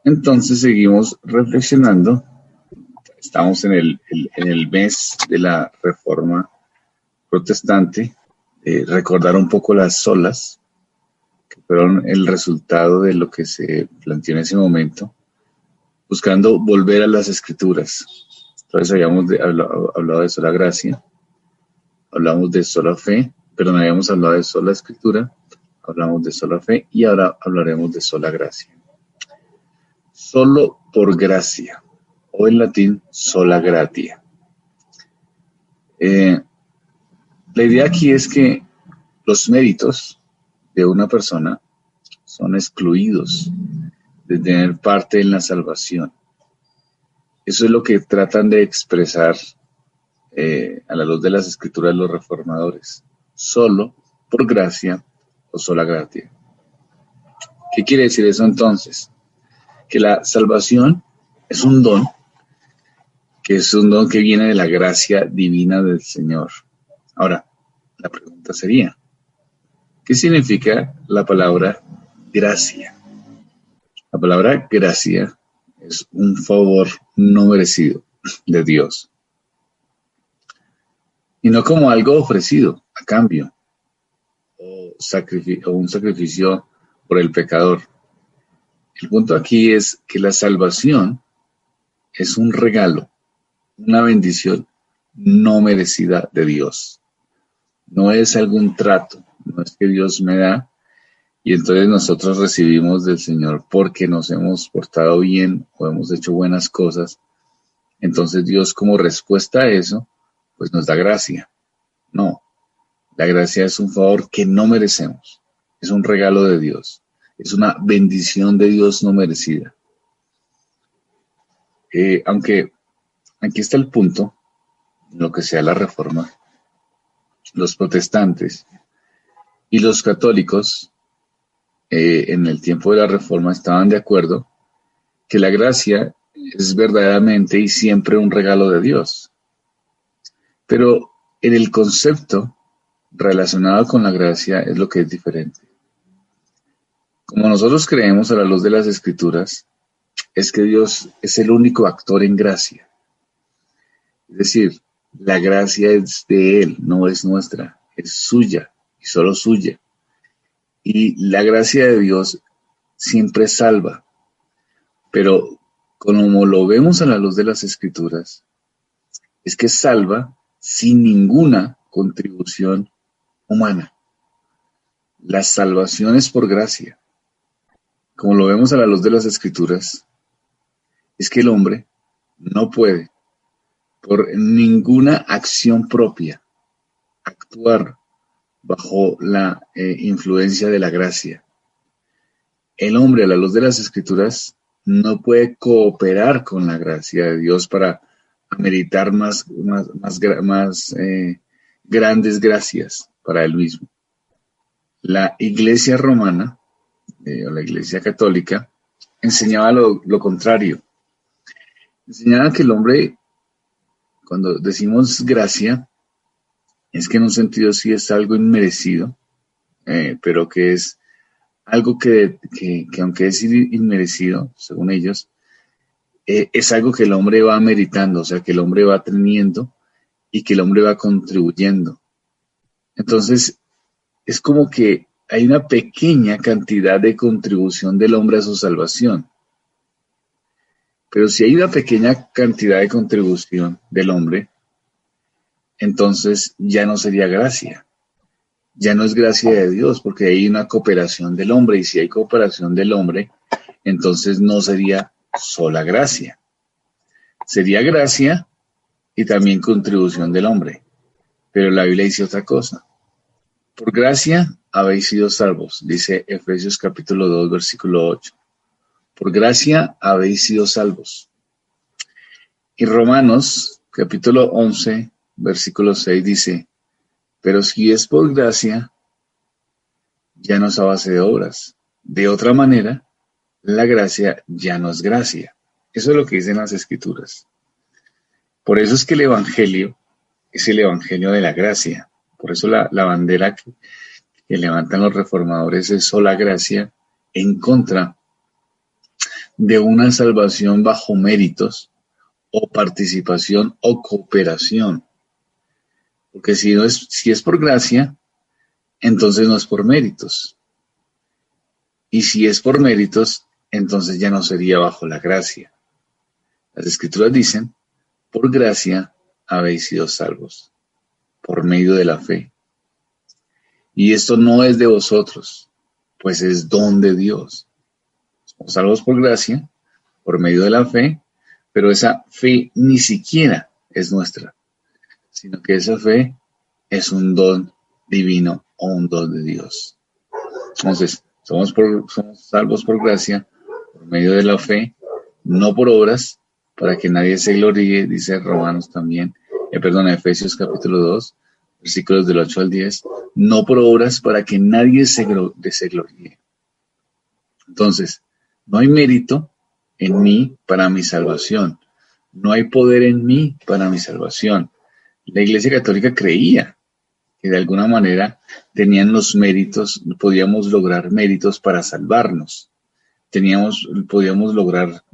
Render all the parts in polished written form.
Entonces seguimos reflexionando. Estamos en el mes de la Reforma Protestante. Recordar un poco las solas, que fueron el resultado de lo que se planteó en ese momento, buscando volver a las Escrituras. Entonces habíamos hablado de sola gracia, hablamos de sola fe, pero no habíamos hablado de sola Escritura, hablamos de sola fe y ahora hablaremos de sola gracia. Solo por gracia, o en latín, sola gratia. La idea aquí es que los méritos de una persona son excluidos de tener parte en la salvación. Eso es lo que tratan de expresar a la luz de las escrituras los reformadores. Solo por gracia o sola gratia. ¿Qué quiere decir eso entonces? Que la salvación es un don, que es un don que viene de la gracia divina del Señor. Ahora, la pregunta sería, ¿qué significa la palabra gracia? La palabra gracia es un favor no merecido de Dios. Y no como algo ofrecido a cambio o un sacrificio por el pecador. El punto aquí es que la salvación es un regalo, una bendición no merecida de Dios. No es algún trato, no es que Dios me da y entonces nosotros recibimos del Señor porque nos hemos portado bien o hemos hecho buenas cosas. Entonces Dios, como respuesta a eso, pues nos da gracia. No, la gracia es un favor que no merecemos. Es un regalo de Dios. Es una bendición de Dios no merecida. Aunque aquí está el punto, en lo que sea la Reforma, los protestantes y los católicos en el tiempo de la Reforma estaban de acuerdo que la gracia es verdaderamente y siempre un regalo de Dios. Pero en el concepto relacionado con la gracia es lo que es diferente. Como nosotros creemos a la luz de las Escrituras, es que Dios es el único actor en gracia. Es decir, la gracia es de Él, no es nuestra, es suya y solo suya. Y la gracia de Dios siempre salva, pero como lo vemos a la luz de las Escrituras, es que salva sin ninguna contribución humana. La salvación es por gracia. Como lo vemos a la luz de las Escrituras, es que el hombre no puede, por ninguna acción propia, actuar bajo la influencia de la gracia. El hombre, a la luz de las Escrituras, no puede cooperar con la gracia de Dios para ameritar más grandes gracias para él mismo. La Iglesia romana, o la Iglesia católica, enseñaba lo contrario. Enseñaba que el hombre, cuando decimos gracia, es que en un sentido sí es algo inmerecido, pero que es algo que aunque es inmerecido, según ellos, es algo que el hombre va meritando, o sea, que el hombre va teniendo y que el hombre va contribuyendo. Entonces, es como que hay una pequeña cantidad de contribución del hombre a su salvación. Pero si hay una pequeña cantidad de contribución del hombre, entonces ya no sería gracia. Ya no es gracia de Dios, porque hay una cooperación del hombre, y si hay cooperación del hombre, entonces no sería sola gracia. Sería gracia y también contribución del hombre. Pero la Biblia dice otra cosa. Por gracia habéis sido salvos, dice Efesios capítulo 2, versículo 8. Por gracia habéis sido salvos. Y Romanos capítulo 11, versículo 6 dice, pero si es por gracia, ya no es a base de obras. De otra manera, la gracia ya no es gracia. Eso es lo que dicen las Escrituras. Por eso es que el Evangelio es el Evangelio de la gracia. Por eso la bandera que levantan los reformadores es sola gracia en contra de una salvación bajo méritos o participación o cooperación. Porque si es por gracia, entonces no es por méritos. Y si es por méritos, entonces ya no sería bajo la gracia. Las Escrituras dicen, por gracia habéis sido salvos, por medio de la fe. Y esto no es de vosotros, pues es don de Dios. Somos salvos por gracia, por medio de la fe, pero esa fe ni siquiera es nuestra, sino que esa fe es un don divino o un don de Dios. Entonces, somos salvos por gracia, por medio de la fe, no por obras, para que nadie se gloríe, dice Romanos también, Efesios capítulo 2, versículos del 8 al 10, no por obras para que nadie se gloríe. Entonces, no hay mérito en mí para mi salvación, no hay poder en mí para mi salvación. La Iglesia Católica creía que de alguna manera tenían los méritos, podíamos lograr méritos para salvarnos. Podíamos lograr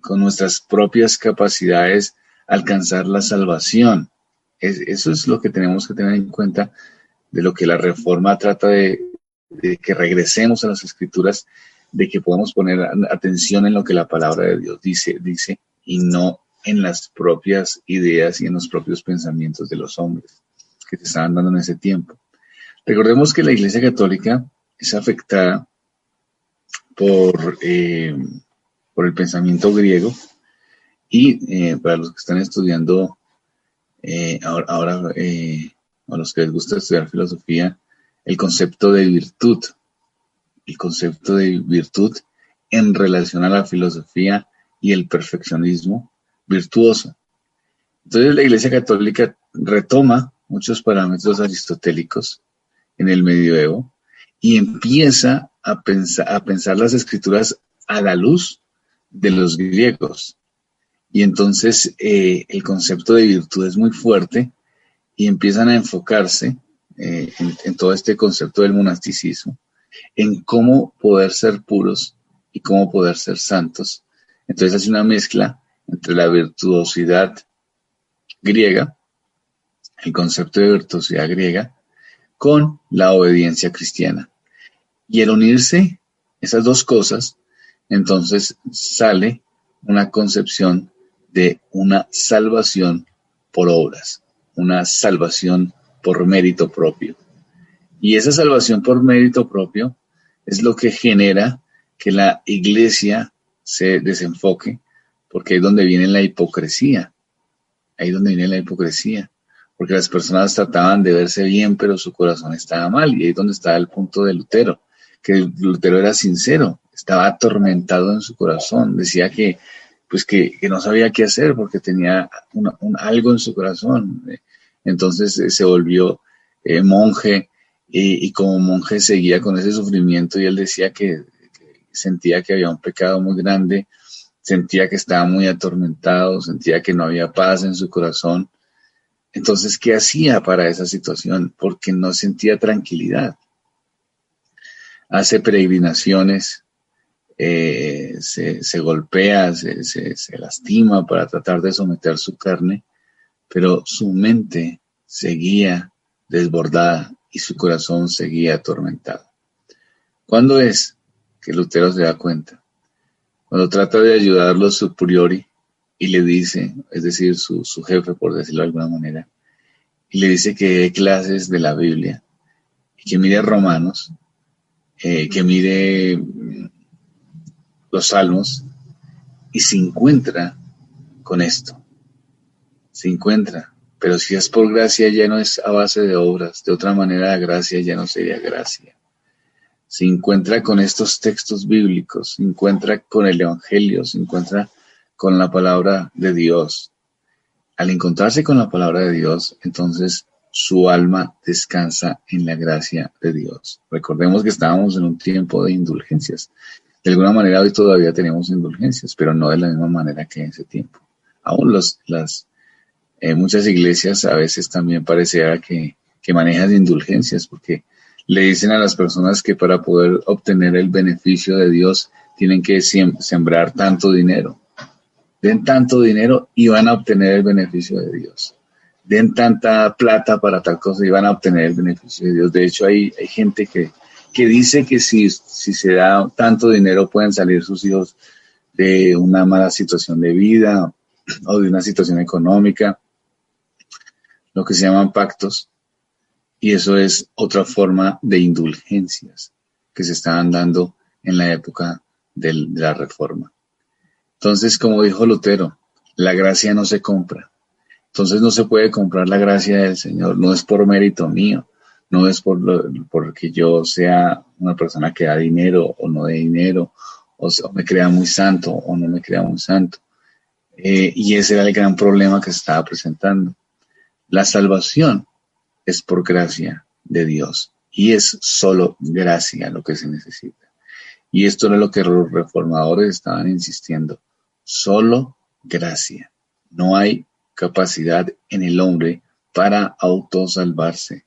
con nuestras propias capacidades alcanzar la salvación. Eso es lo que tenemos que tener en cuenta de lo que la Reforma trata de que regresemos a las Escrituras, de que podamos poner atención en lo que la palabra de Dios dice y no en las propias ideas y en los propios pensamientos de los hombres que se estaban dando en ese tiempo. Recordemos que la Iglesia Católica es afectada por el pensamiento griego y para los que están estudiando ahora a los que les gusta estudiar filosofía, el concepto de virtud en relación a la filosofía y el perfeccionismo virtuoso. Entonces la Iglesia Católica retoma muchos parámetros aristotélicos en el medioevo y empieza a pensar las Escrituras a la luz de los griegos. Y entonces el concepto de virtud es muy fuerte y empiezan a enfocarse en todo este concepto del monasticismo, en cómo poder ser puros y cómo poder ser santos. Entonces hace una mezcla entre la virtuosidad griega, el concepto de virtuosidad griega, con la obediencia cristiana. Y al unirse esas dos cosas, entonces sale una concepción de una salvación por obras, una salvación por mérito propio. Y esa salvación por mérito propio es lo que genera que la iglesia se desenfoque, porque ahí es donde viene la hipocresía. Porque las personas trataban de verse bien, pero su corazón estaba mal. Y ahí es donde está el punto de Lutero, que Lutero era sincero, estaba atormentado en su corazón. Decía que no sabía qué hacer porque tenía algo en su corazón. Entonces se volvió monje y como monje seguía con ese sufrimiento y él decía que sentía que había un pecado muy grande, sentía que estaba muy atormentado, sentía que no había paz en su corazón. Entonces, ¿qué hacía para esa situación? Porque no sentía tranquilidad. Hace peregrinaciones, se golpea, se lastima para tratar de someter su carne, pero su mente seguía desbordada y su corazón seguía atormentado. ¿Cuándo es que Lutero se da cuenta? Cuando trata de ayudarlo a su priori y le dice, es decir, su jefe, por decirlo de alguna manera, y le dice que dé clases de la Biblia y que mire Romanos, que mire los Salmos, y se encuentra con esto. Pero si es por gracia ya no es a base de obras, de otra manera la gracia ya no sería gracia. Se encuentra con estos textos bíblicos, se encuentra con el Evangelio, se encuentra con la palabra de Dios. Al encontrarse con la palabra de Dios, entonces su alma descansa en la gracia de Dios. Recordemos que estábamos en un tiempo de indulgencias. De alguna manera hoy todavía tenemos indulgencias, pero no de la misma manera que en ese tiempo. Aún muchas iglesias a veces también pareciera que manejan indulgencias, porque le dicen a las personas que para poder obtener el beneficio de Dios tienen que sembrar tanto dinero. Den tanto dinero y van a obtener el beneficio de Dios. Den tanta plata para tal cosa y van a obtener el beneficio de Dios. De hecho, hay gente que dice que si se da tanto dinero pueden salir sus hijos de una mala situación de vida o de una situación económica, lo que se llaman pactos, y eso es otra forma de indulgencias que se estaban dando en la época de la Reforma. Entonces, como dijo Lutero, la gracia no se compra. Entonces no se puede comprar la gracia del Señor, no es por mérito mío, no es porque yo sea una persona que da dinero o no dé dinero, o me crea muy santo o no me crea muy santo. Y ese era el gran problema que se estaba presentando. La salvación es por gracia de Dios y es solo gracia lo que se necesita. Y esto era lo que los reformadores estaban insistiendo, solo gracia. No hay capacidad en el hombre para autosalvarse.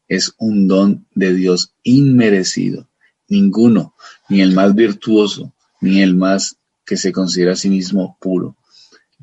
Es un don de Dios inmerecido. Ninguno, ni el más virtuoso, ni el más que se considera a sí mismo puro.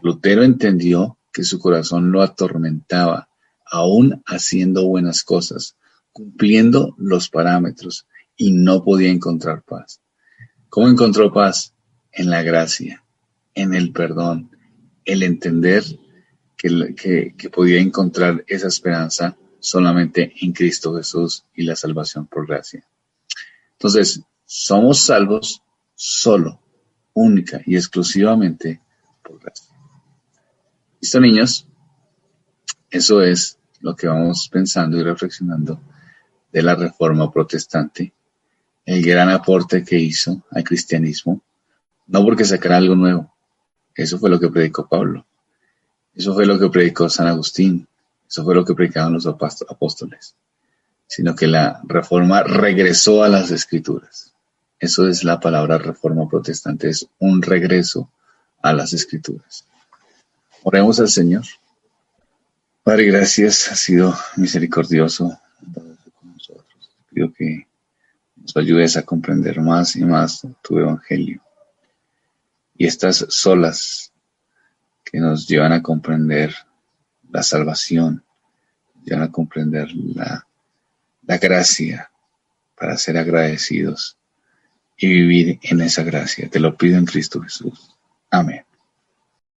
Lutero entendió que su corazón lo atormentaba, aún haciendo buenas cosas, cumpliendo los parámetros, y no podía encontrar paz. ¿Cómo encontró paz? En la gracia, en el perdón, el entender que podía encontrar esa esperanza solamente en Cristo Jesús y la salvación por gracia. Entonces, somos salvos solo, única y exclusivamente por gracia. ¿Listo, niños? Eso es lo que vamos pensando y reflexionando de la Reforma Protestante, el gran aporte que hizo al cristianismo, no porque sacara algo nuevo, eso fue lo que predicó Pablo, eso fue lo que predicó San Agustín, eso fue lo que predicaban los apóstoles, sino que la Reforma regresó a las Escrituras. Eso es la palabra Reforma Protestante, es un regreso a las Escrituras. Oremos al Señor. Padre, gracias, has sido misericordioso con nosotros. Te pido que nos ayudes a comprender más y más tu Evangelio. Y estas solas que nos llevan a comprender la salvación, nos llevan a comprender la gracia para ser agradecidos y vivir en esa gracia. Te lo pido en Cristo Jesús. Amén.